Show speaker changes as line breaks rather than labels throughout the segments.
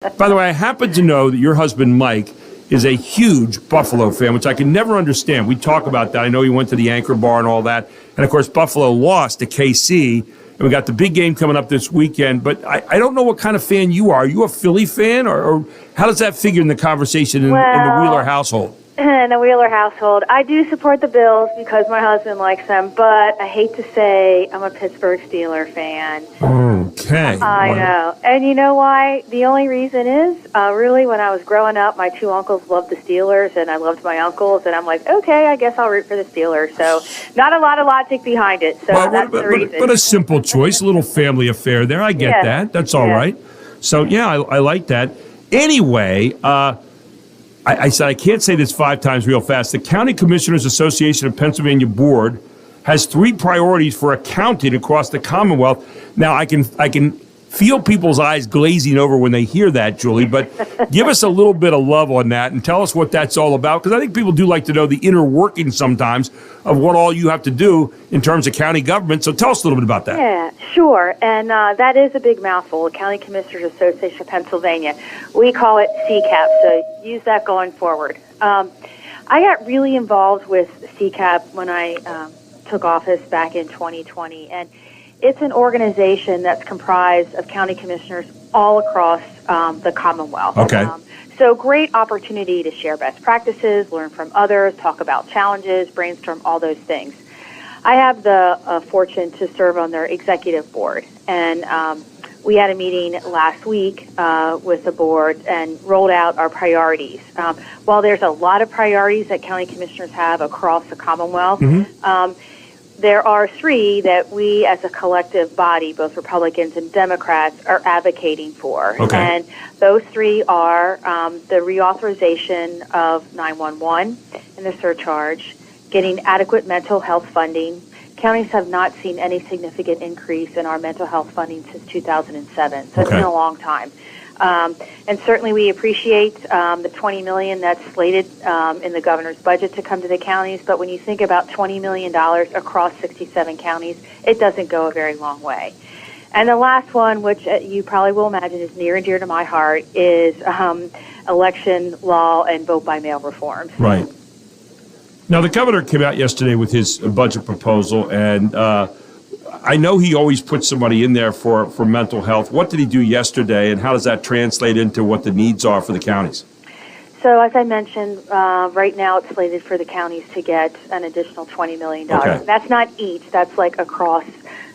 By the way, I happen to know that your husband, Mike, is a huge Buffalo fan, which I can never understand. We talk about that. I know he went to the Anchor Bar and all that. And, of course, Buffalo lost to KC. And we got the big game coming up this weekend. But I don't know what kind of fan you are. Are you a Philly fan? Or how does that figure in the conversation in the Wheeler household?
In the Wheeler household, I do support the Bills because my husband likes them, but I hate to say I'm a Pittsburgh Steelers fan.
Okay.
I know. And you know why? The only reason is, really, when I was growing up, my two uncles loved the Steelers, and I loved my uncles, and I'm like, okay, I guess I'll root for the Steelers. So not a lot of logic behind it, so that's the reason.
But a simple choice, a little family affair there. I get that. That's all right. So, yeah, I like that. Anyway, I said I can't say this 5 times real fast. The County Commissioners Association of Pennsylvania Board has 3 priorities for accounting across the Commonwealth. Now, I can feel people's eyes glazing over when they hear that, Julie, but give us a little bit of love on that and tell us what that's all about, because I think people do like to know the inner workings sometimes of what all you have to do in terms of county government. So tell us a little bit about that.
Yeah, sure. And that is a big mouthful, the County Commissioners Association of Pennsylvania. We call it CCAP, so use that going forward. I got really involved with CCAP when I took office back in 2020, and it's an organization that's comprised of county commissioners all across the Commonwealth.
Okay.
So great opportunity to share best practices, learn from others, talk about challenges, brainstorm, all those things. I have the fortune to serve on their executive board, and we had a meeting last week with the board and rolled out our priorities. While there's a lot of priorities that county commissioners have across the Commonwealth, there are 3 that we as a collective body, both Republicans and Democrats, are advocating for.
Okay.
And those 3 are the reauthorization of 911 and the surcharge, getting adequate mental health funding. Counties have not seen any significant increase in our mental health funding since 2007, so it's been a long time. And certainly we appreciate the $20 million that's slated in the governor's budget to come to the counties, but when you think about $20 million across 67 counties, it doesn't go a very long way. And the last one, which you probably will imagine is near and dear to my heart, is election law and vote-by-mail reforms.
Right. Now, the governor came out yesterday with his budget proposal, and I know he always puts somebody in there for mental health. What did he do yesterday, and how does that translate into what the needs are for the counties?
So, as I mentioned, right now it's slated for the counties to get an additional $20 million.
Okay.
That's not each. That's like across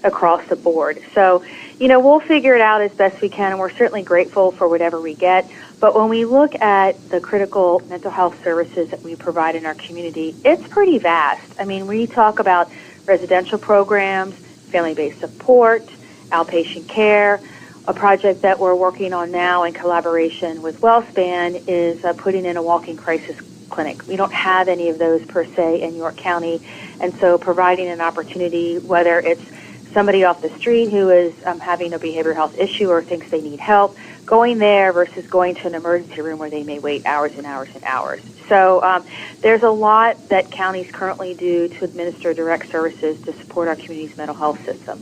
the board. So, we'll figure it out as best we can, and we're certainly grateful for whatever we get. But when we look at the critical mental health services that we provide in our community, it's pretty vast. I mean, we talk about residential programs, family-based support, outpatient care. A project that we're working on now in collaboration with WellSpan is putting in a walk-in crisis clinic. We don't have any of those per se in York County, and so providing an opportunity, whether it's somebody off the street who is having a behavioral health issue or thinks they need help, going there versus going to an emergency room where they may wait hours and hours and hours. So there's a lot that counties currently do to administer direct services to support our community's mental health system.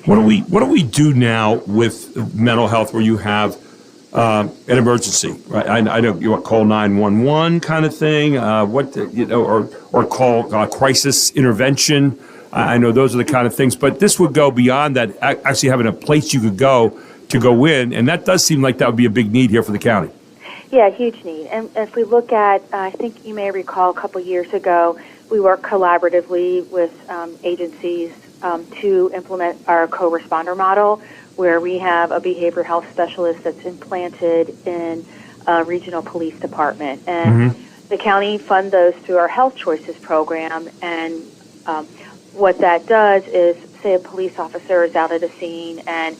What do we do now with mental health where you have an emergency? Right? I know you call 911 kind of thing. Or call crisis intervention. I know those are the kind of things, but this would go beyond that. Actually, having a place you could go to go in, and that does seem like that would be a big need here for the county.
Yeah, huge need. And if we look at, I think you may recall a couple years ago, we worked collaboratively with agencies to implement our co-responder model, where we have a behavioral health specialist that's implanted in a regional police department. And the county fund those through our Health Choices program. And what that does is, say a police officer is out at a scene and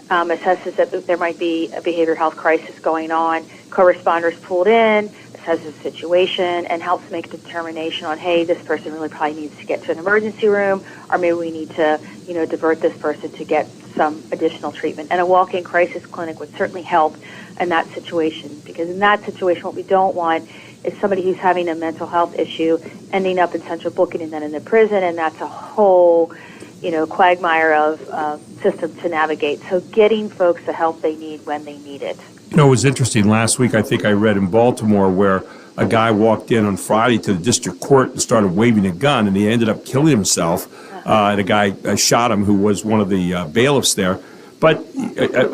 assesses that there might be a behavioral health crisis going on. Co-responders pulled in, assesses the situation, and helps make a determination on, hey, this person really probably needs to get to an emergency room, or maybe we need to, divert this person to get some additional treatment. And a walk-in crisis clinic would certainly help in that situation, because in that situation, what we don't want is somebody who's having a mental health issue ending up in central booking and then in the prison, and that's a whole quagmire of system to navigate. So getting folks the help they need when they need it.
You know, it was interesting. Last week, I think I read in Baltimore where a guy walked in on Friday to the district court and started waving a gun, and he ended up killing himself. And a guy shot him who was one of the bailiffs there. But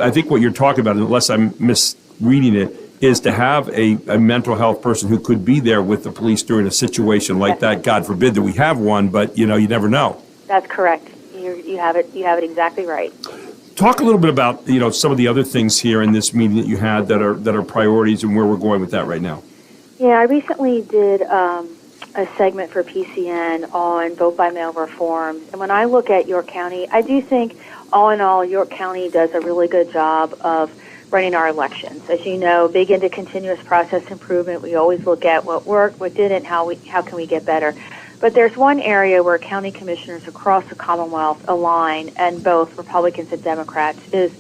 I think what you're talking about, unless I'm misreading it, is to have a mental health person who could be there with the police during a situation like that. God forbid that we have one, but you never know.
That's correct. You have it exactly right.
Talk a little bit about some of the other things here in this meeting that you had that are priorities and where we're going with that right now.
Yeah, I recently did a segment for PCN on vote-by-mail reforms. And when I look at York County, I do think, all in all, York County does a really good job of running our elections. As you know, big into continuous process improvement. We always look at what worked, what didn't, how can we get better. But there's one area where county commissioners across the Commonwealth align, and both Republicans and Democrats, is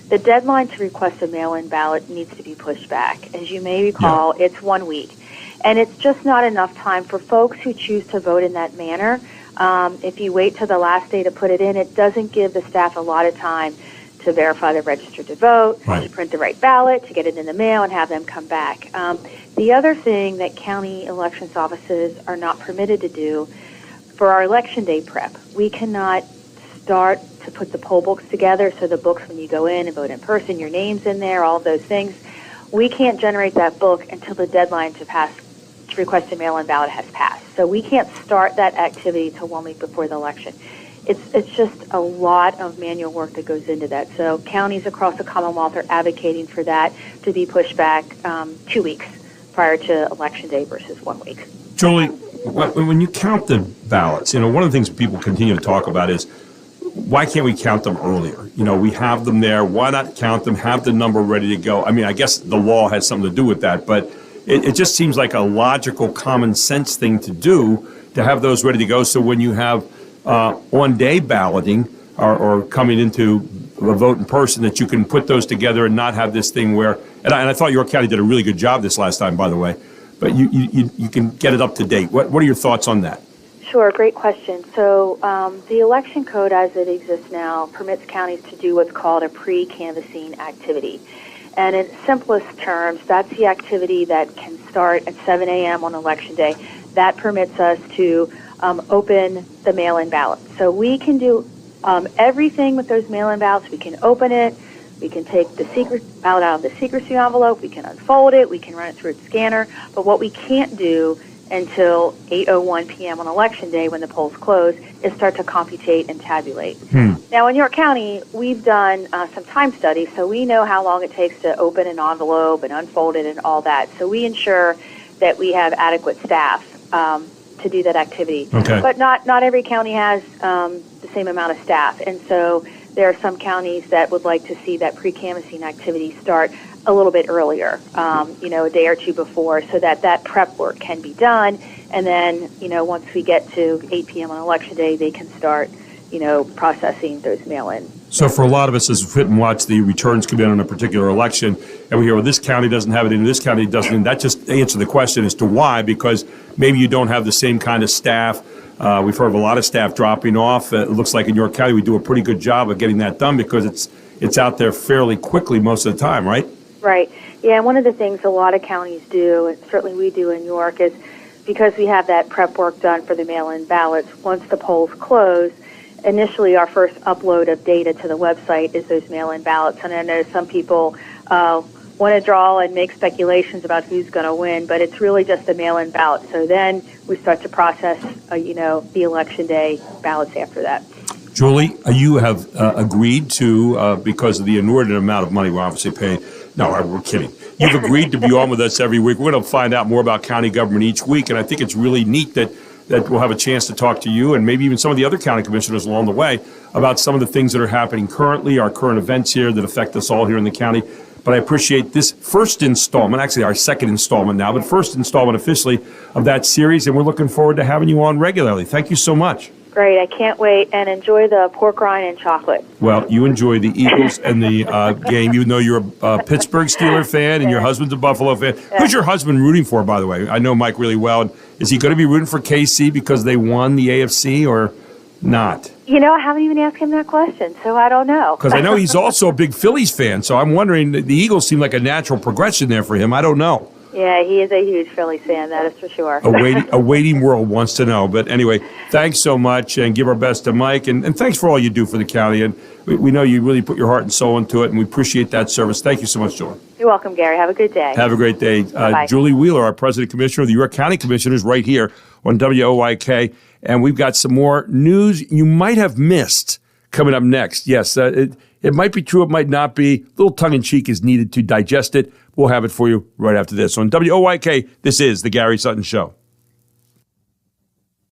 the deadline to request a mail-in ballot needs to be pushed back. As you may recall, It's 1 week. And it's just not enough time for folks who choose to vote in that manner. If you wait till the last day to put it in, it doesn't give the staff a lot of time to verify they're registered to vote, to print the right ballot, to get it in the mail, and have them come back. The other thing that county elections offices are not permitted to do for our election day prep, we cannot start to put the poll books together, so the books when you go in and vote in person, your name's in there, all of those things. We can't generate that book until the deadline to request a mail-in ballot has passed. So we can't start that activity till 1 week before the election. It's just a lot of manual work that goes into that. So counties across the Commonwealth are advocating for that to be pushed back 2 weeks prior to Election Day versus 1 week.
Julie, when you count the ballots, one of the things people continue to talk about is, why can't we count them earlier? We have them there. Why not count them, have the number ready to go? I mean, I guess the law has something to do with that, but it just seems like a logical, common sense thing to do, to have those ready to go. So when you have on-day balloting or coming into a vote in person, that you can put those together and not have this thing where, and I thought York County did a really good job this last time, by the way, but you can get it up to date. What are your thoughts on that?
Sure, great question. So the election code as it exists now permits counties to do what's called a pre-canvassing activity. And in simplest terms, that's the activity that can start at 7 a.m. on Election Day. That permits us to open the mail-in ballot. So we can do everything with those mail-in ballots. We can open it. We can take the secret ballot out of the secrecy envelope. We can unfold it. We can run it through its scanner. But what we can't do until 8:01 p.m. on Election Day, when the polls close, is start to computate and tabulate. Now, in York County, we've done some time studies, so we know how long it takes to open an envelope and unfold it and all that. So we ensure that we have adequate staff to do that activity.
Okay.
But not every county has the same amount of staff, and so there are some counties that would like to see that pre-canvassing activity start a little bit earlier, a day or two before, so that prep work can be done. And then, once we get to 8 p.m. on Election Day, they can start, processing those mail-in.
So for a lot of us, as we sit and watch the returns come in on a particular election, and we hear, well, this county doesn't have it in, this county doesn't, and that just answers the question as to why, because maybe you don't have the same kind of staff. We've heard of a lot of staff dropping off. It looks like in York County we do a pretty good job of getting that done because it's out there fairly quickly most of the time, right?
Right. Yeah, and one of the things a lot of counties do, and certainly we do in York, is because we have that prep work done for the mail-in ballots, once the polls close, initially our first upload of data to the website is those mail-in ballots. And I know some people want to draw and make speculations about who's going to win, but it's really just the mail-in ballot. So then we start to process, the Election Day ballots after that.
Julie, you have agreed to, because of the inordinate amount of money we're obviously paying. No, we're kidding. You've agreed to be on with us every week. We're going to find out more about county government each week, and I think it's really neat that we'll have a chance to talk to you and maybe even some of the other county commissioners along the way about some of the things that are happening currently, our current events here that affect us all here in the county. But I appreciate this first installment, actually our second installment now, but first installment officially of that series, and we're looking forward to having you on regularly. Thank you so much.
Great. I can't wait, and enjoy the pork rind and chocolate.
Well, you enjoy the Eagles and the game, even though you're a Pittsburgh Steelers fan and your husband's a Buffalo fan. Yeah. Who's your husband rooting for, by the way? I know Mike really well. Is he going to be rooting for KC because they won the AFC, or not?
I haven't even asked him that question, so I don't know.
Because I know he's also a big Phillies fan, so I'm wondering, the Eagles seem like a natural progression there for him. I don't know.
Yeah, he is a huge Phillies fan, that is for sure.
A waiting world wants to know. But anyway, thanks so much, and give our best to Mike. And thanks for all you do for the county. And we know you really put your heart and soul into it, and we appreciate that service. Thank you so much, Julie.
You're welcome, Gary. Have a good day.
Have a great day. Julie Wheeler, our President Commissioner of the York County Commissioners, right here on WOYK. And we've got some more news you might have missed coming up next. Yes, it might be true, it might not be. A little tongue-in-cheek is needed to digest it. We'll have it for you right after this. On WOYK, this is The Gary Sutton Show.